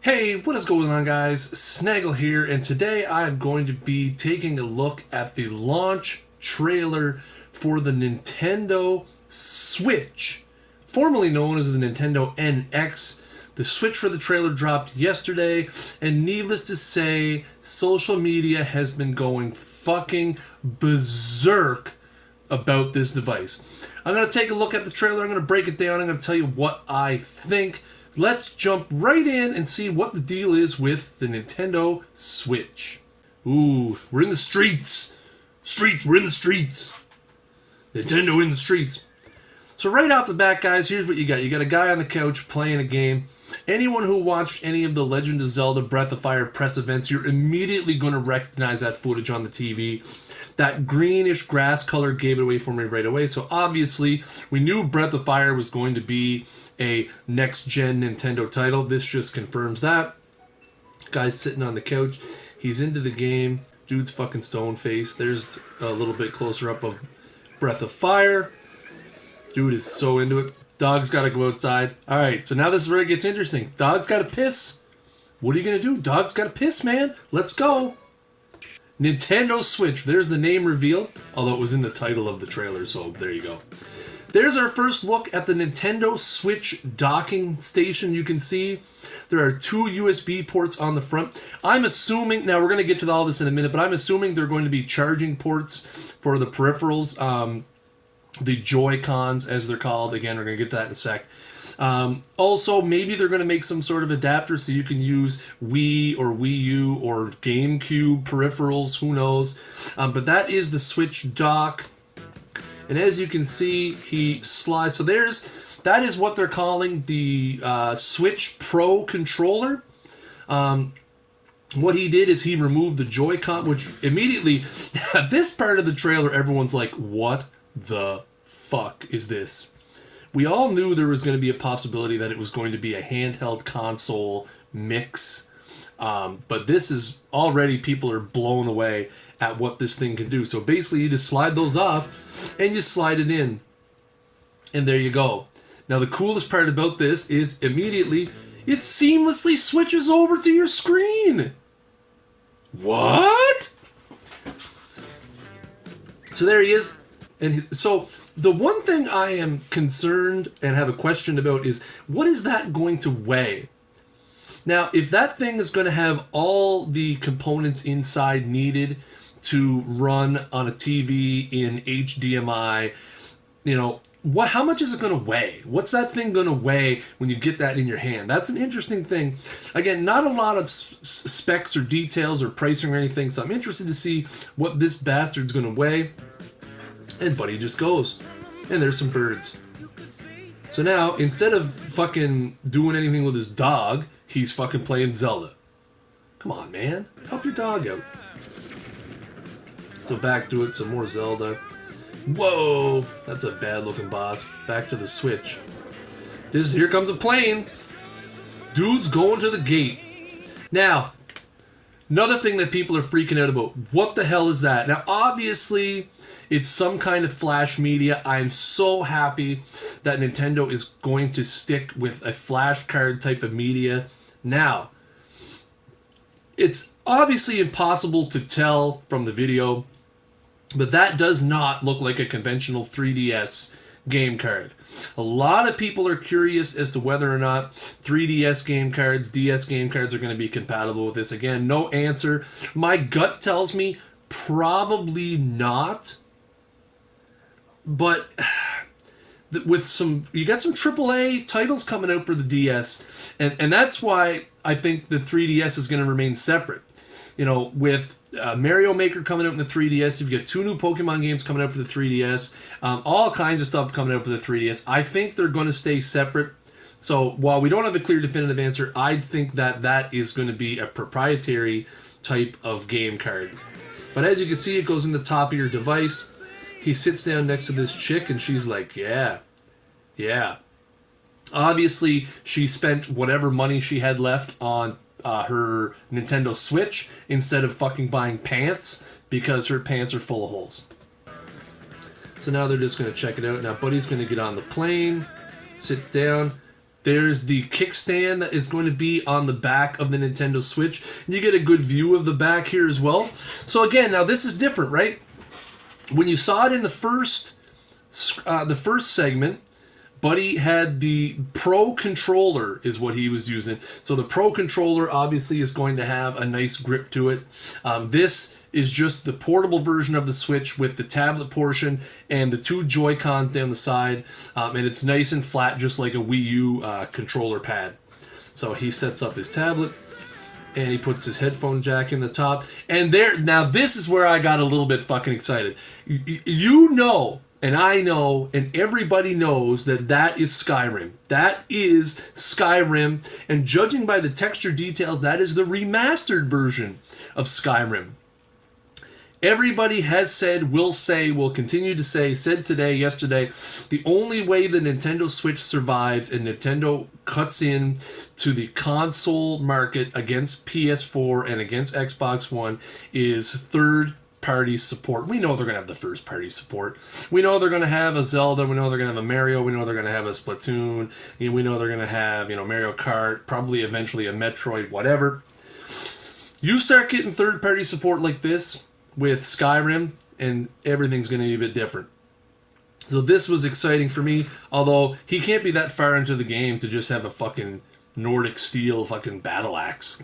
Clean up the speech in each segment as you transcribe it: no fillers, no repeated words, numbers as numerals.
Hey, what is going on, guys? Snaggle here, and today I'm going to be taking a look at the launch trailer for the Nintendo Switch, formerly known as the Nintendo NX. The Switch for the trailer dropped yesterday, and needless to say, social media has been going fucking berserk about this device. I'm going to take a look at the trailer, I'm going to break it down, I'm going to tell you what I think. Let's jump right in and see what the deal is with the Nintendo Switch. Ooh, we're in the streets. We're in the streets. Nintendo in the streets. So right off the bat, guys, here's what you got. You got a guy on the couch playing a game. Anyone who watched any of the Legend of Zelda Breath of Fire press events, you're immediately going to recognize that footage on the TV. That greenish grass color gave it away for me right away. So obviously, we knew Breath of Fire was going to be a next-gen Nintendo title. This just confirms that. Guy's sitting on the couch. He's into the game. Dude's fucking stone face. There's a little bit closer up of Breath of Fire. Dude is so into it. Dog's got to go outside. Alright, so now this is where it gets interesting. Dog's got to piss. What are you going to do? Dog's got to piss, man. Let's go. Nintendo Switch. There's the name reveal, although it was in the title of the trailer, so there you go. There's our first look at the Nintendo Switch docking station. You can see there are two USB ports on the front. I'm assuming, now we're going to get to all this in a minute, but I'm assuming they're going to be charging ports for the peripherals, the Joy-Cons as they're called. Again, we're going to get to that in a sec. Also, maybe they're going to make some sort of adapter so you can use Wii or Wii U or GameCube peripherals, who knows. But that is the Switch dock. And as you can see, he slides. So that is what they're calling the Switch Pro controller. What he did is he removed the Joy-Con, which immediately, at this part of the trailer, everyone's like, what the fuck is this? We all knew there was going to be a possibility that it was going to be a handheld console mix. But this is already, people are blown away at what this thing can do. So basically, you just slide those off and you slide it in. And there you go. Now, the coolest part about this is immediately it seamlessly switches over to your screen. What? So there he is. And so the one thing I am concerned and have a question about is, what is that going to weigh? Now, if that thing is going to have all the components inside needed to run on a TV in HDMI, how much is it going to weigh? What's that thing going to weigh when you get that in your hand? That's an interesting thing. Again, not a lot of specs or details or pricing or anything, so I'm interested to see what this bastard's going to weigh. And Buddy just goes. And there's some birds. So now, instead of fucking doing anything with his dog, he's fucking playing Zelda. Come on, man. Help your dog out. So back to it, some more Zelda. Whoa! That's a bad-looking boss. Back to the Switch. Here comes a plane. Dude's going to the gate. Now, another thing that people are freaking out about. What the hell is that? Now, obviously, it's some kind of flash media. I'm so happy that Nintendo is going to stick with a flash card type of media. Now, it's obviously impossible to tell from the video, but that does not look like a conventional 3DS game card. A lot of people are curious as to whether or not 3DS game cards, DS game cards are going to be compatible with this. Again, no answer. My gut tells me probably not. But with you got some AAA titles coming out for the DS, and that's why I think the 3DS is going to remain separate. With Mario Maker coming out in the 3DS, you've got two new Pokemon games coming out for the 3DS, all kinds of stuff coming out for the 3DS. I think they're going to stay separate. So while we don't have a clear definitive answer, I think that is going to be a proprietary type of game card. But as you can see, it goes in the top of your device. He sits down next to this chick, and she's like, yeah. Obviously, she spent whatever money she had left on her Nintendo Switch instead of fucking buying pants, because her pants are full of holes. So now they're just going to check it out. Now Buddy's going to get on the plane, sits down. There's the kickstand that is going to be on the back of the Nintendo Switch. You get a good view of the back here as well. So again, now this is different, right? When you saw it in the first segment, Buddy had the Pro Controller is what he was using. So the Pro Controller obviously is going to have a nice grip to it. This is just the portable version of the Switch with the tablet portion and the two Joy-Cons down the side. And it's nice and flat, just like a Wii U controller pad. So he sets up his tablet and he puts his headphone jack in the top. And now this is where I got a little bit fucking excited. You know, and I know, and everybody knows that is Skyrim. That is Skyrim. And judging by the texture details, that is the remastered version of Skyrim. Everybody has said, will say, will continue to say, said today, yesterday, the only way the Nintendo Switch survives and Nintendo cuts in to the console market against PS4 and against Xbox One is third-party support. We know they're going to have the first-party support. We know they're going to have a Zelda. We know they're going to have a Mario. We know they're going to have a Splatoon. We know they're going to have, Mario Kart, probably eventually a Metroid, whatever. You start getting third-party support like this with Skyrim, and everything's going to be a bit different. So this was exciting for me, although he can't be that far into the game to just have a fucking Nordic steel fucking battle axe,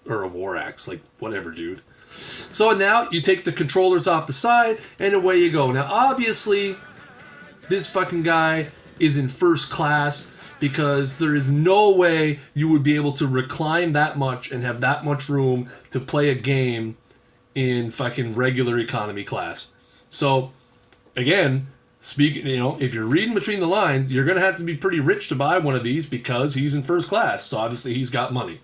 or a war axe, whatever, dude. So now you take the controllers off the side, and away you go. Now, obviously, this fucking guy is in first class, because there is no way you would be able to recline that much and have that much room to play a game in fucking regular economy class. So, again, speaking, if you're reading between the lines, you're going to have to be pretty rich to buy one of these because he's in first class. So obviously he's got money.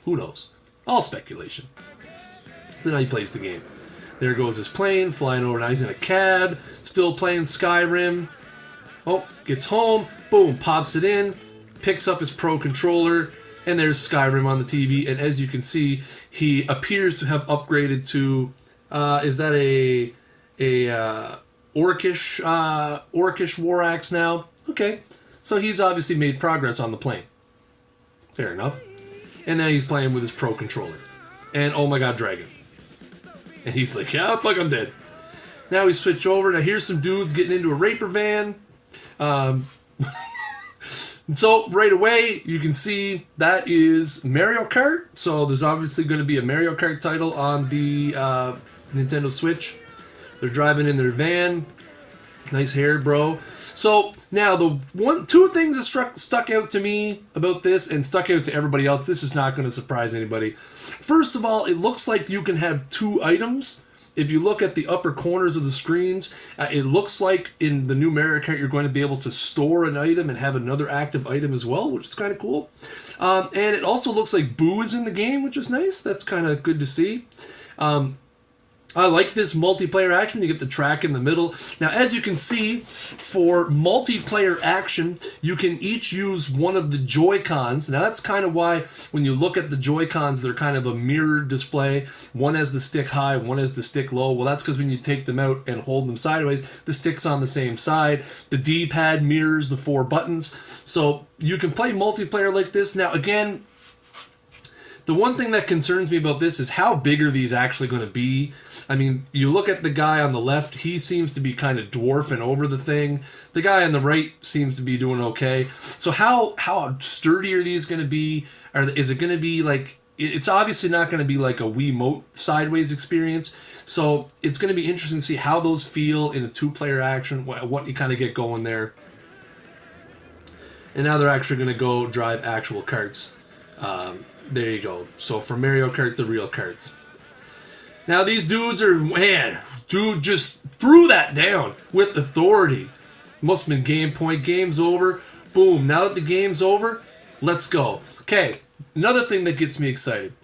Who knows? All speculation. So now he plays the game. There goes his plane, flying over. Now he's in a cab, still playing Skyrim. Oh, gets home, boom, pops it in, picks up his Pro Controller, and there's Skyrim on the TV. And as you can see, he appears to have upgraded to, is that a Orcish War Axe now? Okay, so he's obviously made progress on the plane. Fair enough. And now he's playing with his Pro Controller. And oh my god, Dragon. And he's like, yeah, fuck, I'm dead. Now we switch over. Now here's some dudes getting into a raper van. So right away, you can see that is Mario Kart. So there's obviously going to be a Mario Kart title on the Nintendo Switch. They're driving in their van. Nice hair, bro. So now two things that stuck out to me about this and stuck out to everybody else. This is not going to surprise anybody. First of all, it looks like you can have two items. If you look at the upper corners of the screens, it looks like in the new Mario Kart you're going to be able to store an item and have another active item as well, which is kind of cool. And it also looks like Boo is in the game, which is nice. That's kind of good to see. I like this multiplayer action. You get the track in the middle. Now, as you can see, for multiplayer action, you can each use one of the Joy-Cons. Now, that's kind of why when you look at the Joy-Cons, they're kind of a mirrored display. One has the stick high, one has the stick low. Well, that's because when you take them out and hold them sideways, the stick's on the same side. The D-pad mirrors the 4 buttons. So you can play multiplayer like this. Now, again, the one thing that concerns me about this is how big are these actually going to be? I mean, you look at the guy on the left, he seems to be kind of dwarfing over the thing. The guy on the right seems to be doing okay. So how sturdy are these going to be? Is it going to be like... It's obviously not going to be like a Wiimote sideways experience. So it's going to be interesting to see how those feel in a two-player action, what you kind of get going there. And now they're actually going to go drive actual karts. There you go. So from Mario Kart to real karts. Now these dudes are, man, dude just threw that down with authority. Must have been game point. Game's over. Boom. Now that the game's over, let's go. Okay, another thing that gets me excited.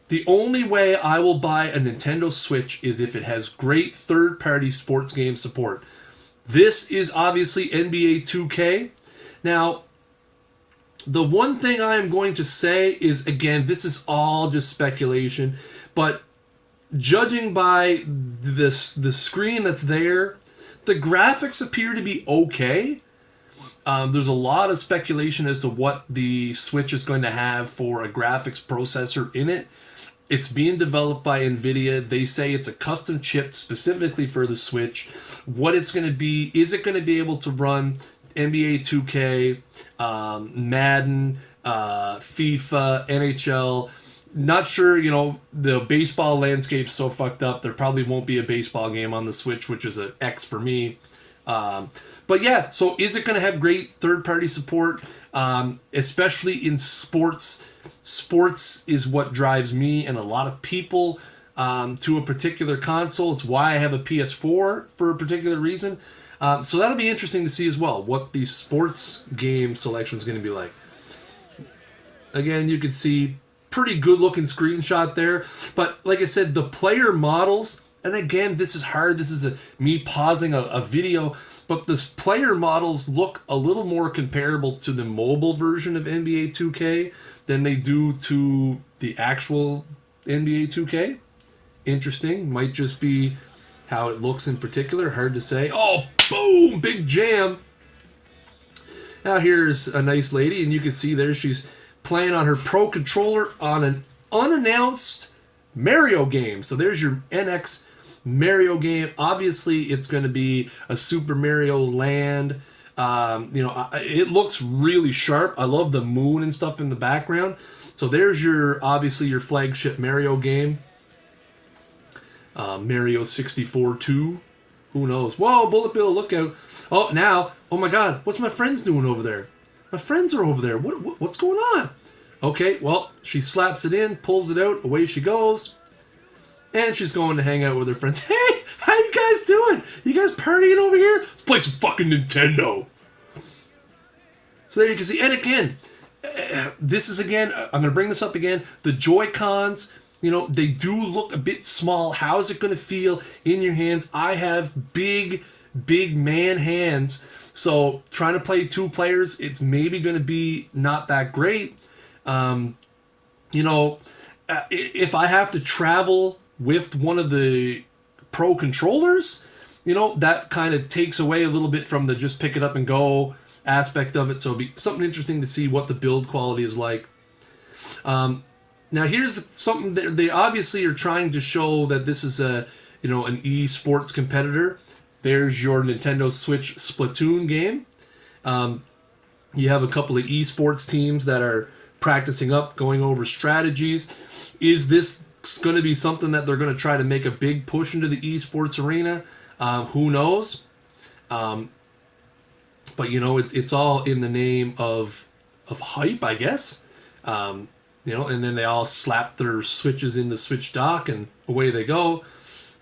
The only way I will buy a Nintendo Switch is if it has great third-party sports game support. This is obviously NBA 2K. Now, the one thing I am going to say is, again, this is all just speculation, but judging by the screen that's there, the graphics appear to be okay. There's a lot of speculation as to what the Switch is going to have for a graphics processor in it. It's being developed by NVIDIA. They say it's a custom chip specifically for the Switch. What it's going to be, is it going to be able to run NBA 2K, Madden, FIFA, NHL? Not sure, the baseball landscape's so fucked up, there probably won't be a baseball game on the Switch, which is an X for me. But yeah, so is it going to have great third-party support, especially in sports? Sports is what drives me and a lot of people to a particular console. It's why I have a PS4 for a particular reason. So that'll be interesting to see as well, what the sports game selection is going to be like. Again, you can see pretty good looking screenshot there. But like I said, the player models, and again, this is hard. This is me pausing a video. But the player models look a little more comparable to the mobile version of NBA 2K than they do to the actual NBA 2K. Interesting. Might just be how it looks in particular. Hard to say. Oh, boom! Big jam. Now here's a nice lady, and you can see there she's playing on her Pro Controller on an unannounced Mario game. So there's your NX Mario game. Obviously, it's going to be a Super Mario Land. It looks really sharp. I love the moon and stuff in the background. So there's obviously your flagship Mario game. Mario 64 2. Who knows? Whoa, Bullet Bill, look out. Oh my God, what's my friends doing over there? My friends are over there. What's going on? Okay, well, she slaps it in, pulls it out, away she goes. And she's going to hang out with her friends. Hey, how you guys doing? You guys partying over here? Let's play some fucking Nintendo. So there you can see. And again, this is I'm going to bring this up again. The Joy-Cons, they do look a bit small. How is it going to feel in your hands? I have big man hands. So trying to play two players, it's maybe going to be not that great. If I have to travel with one of the Pro Controllers, that kind of takes away a little bit from the just pick it up and go aspect of it. So it'll be something interesting to see what the build quality is like. Now here's something that they obviously are trying to show that this is an esports competitor. There's your Nintendo Switch Splatoon game. You have a couple of esports teams that are practicing up, going over strategies. Is this going to be something that they're going to try to make a big push into the esports arena? Who knows? But it's all in the name of hype, I guess. And then they all slap their Switches in the Switch dock and away they go,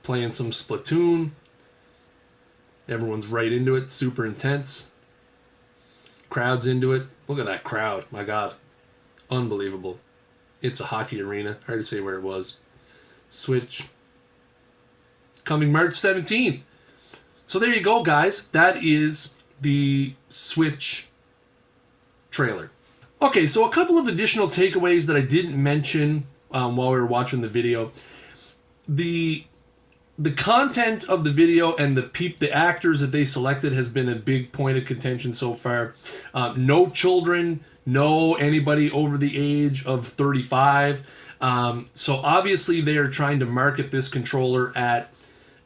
playing some Splatoon. Everyone's right into it, super intense. Crowd's into it. Look at that crowd, my God. Unbelievable. It's a hockey arena. Hard to say where it was. Switch. Coming March 17th. So there you go, guys. That is the Switch trailer. Okay, so a couple of additional takeaways that I didn't mention while we were watching the video. The content of the video and the actors that they selected has been a big point of contention so far. No children, no anybody over the age of 35. So obviously they are trying to market this controller at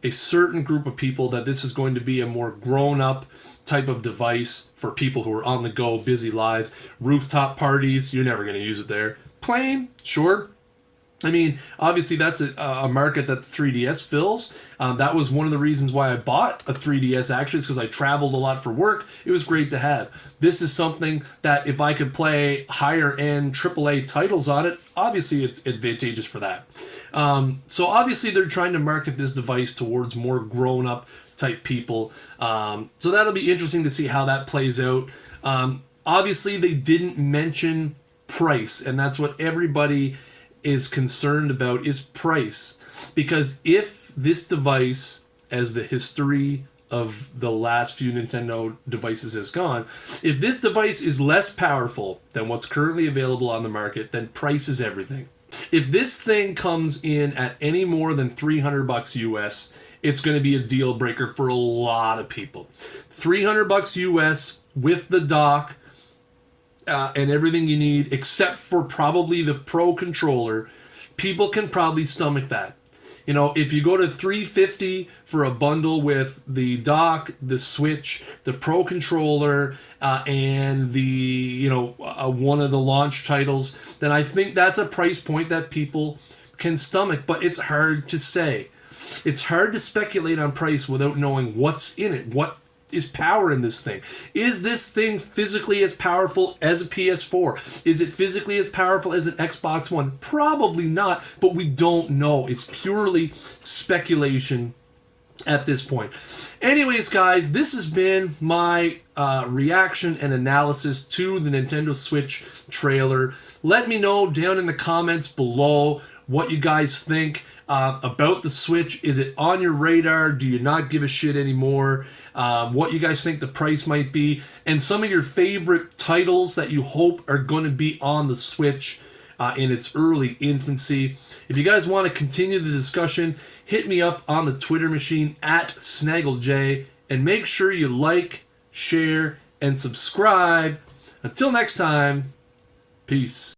a certain group of people, that this is going to be a more grown-up type of device for people who are on the go, busy lives. Rooftop parties, you're never going to use it there. Playing, sure. I mean, obviously that's a market that the 3DS fills. That was one of the reasons why I bought a 3DS, actually, is because I traveled a lot for work. It was great to have. This is something that if I could play higher-end AAA titles on it, obviously it's advantageous for that. So obviously they're trying to market this device towards more grown-up type people. So that'll be interesting to see how that plays out. Obviously they didn't mention price, and that's what everybody is concerned about, is price. Because if this device, as the history of the last few Nintendo devices has gone, if this device is less powerful than what's currently available on the market, then price is everything. If this thing comes in at any more than $300 US, it's going to be a deal breaker for a lot of people. $300 US with the dock and everything you need, except for probably the Pro controller, people can probably stomach that. You know, if you go to $350 for a bundle with the dock, the Switch, the Pro controller, and the one of the launch titles, then I think that's a price point that people can stomach. But it's hard to say. It's hard to speculate on price without knowing what's in it. What is power in this thing? Is this thing physically as powerful as a PS4? Is it physically as powerful as an Xbox One? Probably not, but we don't know. It's purely speculation at this point. Anyways, guys, this has been my reaction and analysis to the Nintendo Switch trailer. Let me know down in the comments below what you guys think about the Switch. Is it on your radar? Do you not give a shit anymore? What you guys think the price might be, and some of your favorite titles that you hope are going to be on the Switch in its early infancy. If you guys want to continue the discussion, hit me up on the Twitter machine at SnaggleJ, and make sure you like, share, and subscribe. Until next time, peace.